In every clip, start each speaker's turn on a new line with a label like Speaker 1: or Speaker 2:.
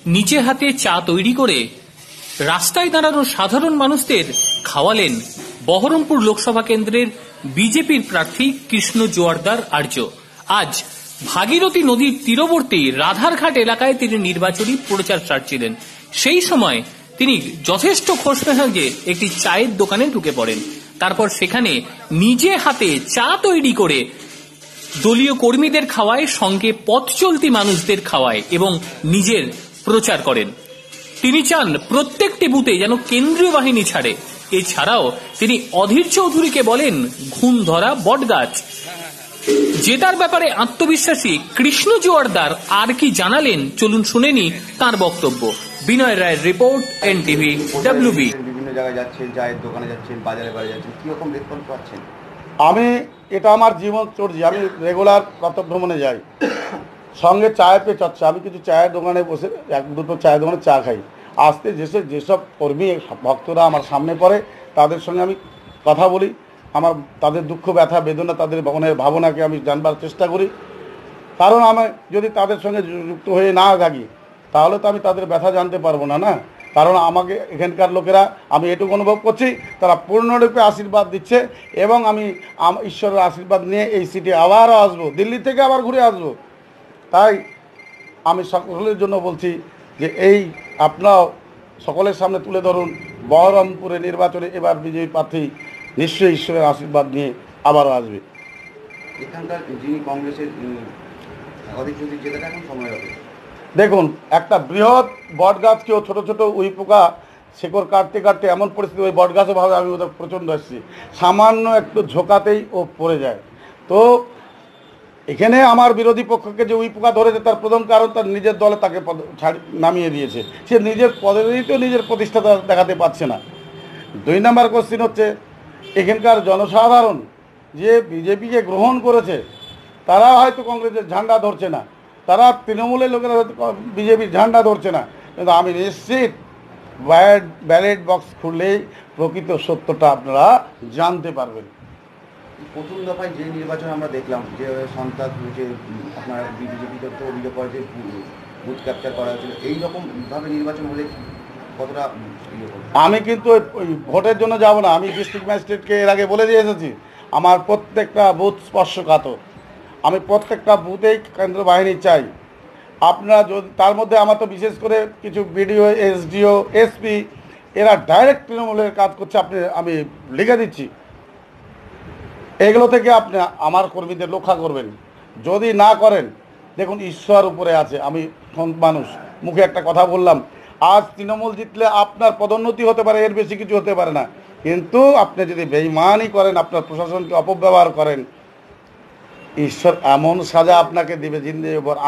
Speaker 1: নিজে হাতে চা তৈরি করে রাস্তায় দাঁড়ানো সাধারণ মানুষদের খাওয়ালেন বহরমপুর লোকসভা কেন্দ্রের বিজেপির প্রার্থী কৃষ্ণ জোয়ারদার আর্য। আজ ভাগীরথী নদীর তীরবর্তী রাধারঘাট এলাকায় তিনি নির্বাচনী প্রচার সারছিলেন। সেই সময় তিনি যথেষ্ট খোশমেজাজে একটি চায়ের দোকানে ঢুকে পড়েন। তারপর সেখানে নিজে হাতে চা তৈরি করে দলীয় কর্মীদের খাওয়ায়, সঙ্গে পথ চলতি মানুষদের খাওয়ায় এবং নিজের প্রচার করেন। তিনি চান প্রত্যেকটি বুথে যেন কেন্দ্রীয় বাহিনী ছাড়ে। এছাড়াও তিনি অধীর চৌধুরীকে বলেন ঘুণ ধরা বটগাছ। জেতার ব্যাপারে আত্মবিশ্বাসী কৃষ্ণ জোয়ারদার আর কি জানালেন, চলুন শুনেনি তার বক্তব্য। বিনয় রায়ের রিপোর্ট, এনটিভি WB।
Speaker 2: বিভিন্ন জায়গায় যাচ্ছেন, চায়ের দোকানে যাচ্ছেন, বাজারে বাড়ি যাচ্ছেন, কিরকম রেসপন্স পাচ্ছেন?
Speaker 3: এটা আমার জীবনচর্যা। আমি রেগুলার প্রাতঃভ্রমণে যাই, সঙ্গে চায় পে চর্চা। আমি কিছু চায়ের দোকানে বসে এক দুটো চায়ের দোকানে চা খাই। আসতে যেসব কর্মী ভক্তরা আমার সামনে পড়ে তাদের সঙ্গে আমি কথা বলি, তাদের দুঃখ ব্যথা বেদনা, তাদের মনের ভাবনাকে আমি জানবার চেষ্টা করি। কারণ আমি যদি তাদের সঙ্গে যুক্ত হয়ে না থাকি তাহলে তো আমি তাদের ব্যথা জানতে পারবো না। কারণ আমাকে এখানকার লোকেরা, আমি এটুকু অনুভব করছি, তারা পূর্ণরূপে আশীর্বাদ দিচ্ছে এবং আমি ঈশ্বরের আশীর্বাদ নিয়ে এই সিটে আবারও আসবো, দিল্লি থেকে আবার ঘুরে আসবো। তাই আমি সকলের জন্য বলছি যে আপনারাও সকলের সামনে তুলে ধরুন, বহরমপুরে নির্বাচনে এবার বিজেপি প্রার্থী নিশ্চয়ই ঈশ্বরের আশীর্বাদ নিয়ে আবারও আসবে।
Speaker 2: এখানকার যিনি কংগ্রেসের অধীর চৌধুরী জেতাটা এখন সময় হবে।
Speaker 3: দেখুন, একটা বৃহৎ বটগাছকেও ছোট ছোট উই পোকা শেকড় কাটতে কাটতে এমন পরিস্থিতি, ওই বটগাছও ভাবে আমি ওদের প্রচণ্ড আসছি, সামান্য একটু ঝোঁকাতেই ও পড়ে যায়। তো এখানে আমার বিরোধী পক্ষকে যে উই পোকা ধরেছে তার প্রথম কারণ তার নিজের দলে তাকে নামিয়ে দিয়েছে। সে নিজের পদেতেও নিজের প্রতিষ্ঠা দেখাতে পারছে না। 2 নম্বর কোশ্চিন হচ্ছে, এখানকার জনসাধারণ যে বিজেপিকে গ্রহণ করেছে তারা হয়তো কংগ্রেসের ঝান্ডা ধরছে না, তারা তৃণমূলের লোকেরা হয়তো বিজেপির ঝান্ডা ধরছে না, কিন্তু আমি নিশ্চিত ব্যালট বক্স খুললেই প্রকৃত সত্যটা আপনারা জানতে পারবেন।
Speaker 2: প্রথম দফায় যে নির্বাচন আমরা দেখলাম, যে সন্ত্রাস হয়েছে, আপনার বিজেপি তথ্য অভিযোগ করে যে বুথ ক্যাপচার করা হয়েছিল, এইরকমভাবে নির্বাচন হলে কতটা?
Speaker 3: আমি কিন্তু ওই ভোটের জন্য যাব না। আমি ডিস্ট্রিক্ট ম্যাজিস্ট্রেটকে এর আগে বলে দিয়ে এসেছি, আমার প্রত্যেকটা বুথ স্পর্শকাতর। আমি প্রত্যেকটা বুথেই কেন্দ্র বাহিনী চাই। আপনারা যদি তার মধ্যে আমার তো বিশেষ করে কিছু বিডিও, SDO, SP এরা ডাইরেক্ট তৃণমূলের কাজ করছে, আমি লিখে দিচ্ছি। এগুলো থেকে আপনি আমার কর্মীদের রক্ষা করবেন। যদি না করেন, দেখুন ঈশ্বর উপরে আছে। আমি মানুষ, মুখে একটা কথা বললাম, আজ তৃণমূল জিতলে আপনার পদোন্নতি হতে পারে, এর বেশি কিছু হতে পারে না। কিন্তু আপনি যদি বেঈমানি করেন, আপনার প্রশাসনকে অপব্যবহার করেন, ঈশ্বর এমন সাজা আপনাকে দিবে, জিন্দেগি ভর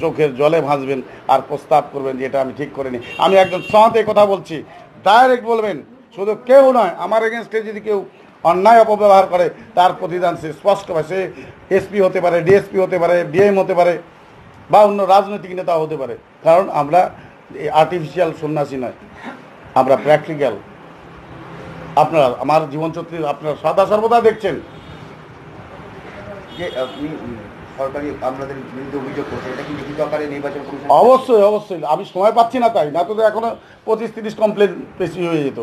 Speaker 3: চোখের জলে ভাসবেন আর প্রস্তাব করবেন যে এটা আমি ঠিক করিনি। আমি একজন সৎ কথা বলছি, ডাইরেক্ট বলবেন। শুধু কেউ নয়, আমার এগেনস্টে যদি কেউ অন্যায় অপব্যবহার করে তার প্রতিদান সে স্পষ্ট হয়। সে SP হতে পারে, DSP হতে পারে, DM হতে পারে, বা অন্য রাজনৈতিক নেতা হতে পারে। কারণ আমরা আর্টিফিশিয়াল সন্ন্যাসী নয়, আমরা প্র্যাকটিক্যাল। আপনারা আমার জীবনচরিত্র আপনারা সদা সর্বদা দেখছেন।
Speaker 2: যে আপনি সরকারি আপনাদের বিরুদ্ধে অভিযোগ করছেন, এটা কি লিখিত আকারে নির্বাচন কমিশন?
Speaker 3: অবশ্যই। আমি সময় পাচ্ছি না, তাই না তো এখনো 25-30 কমপ্লেন বেশি হয়ে যেত।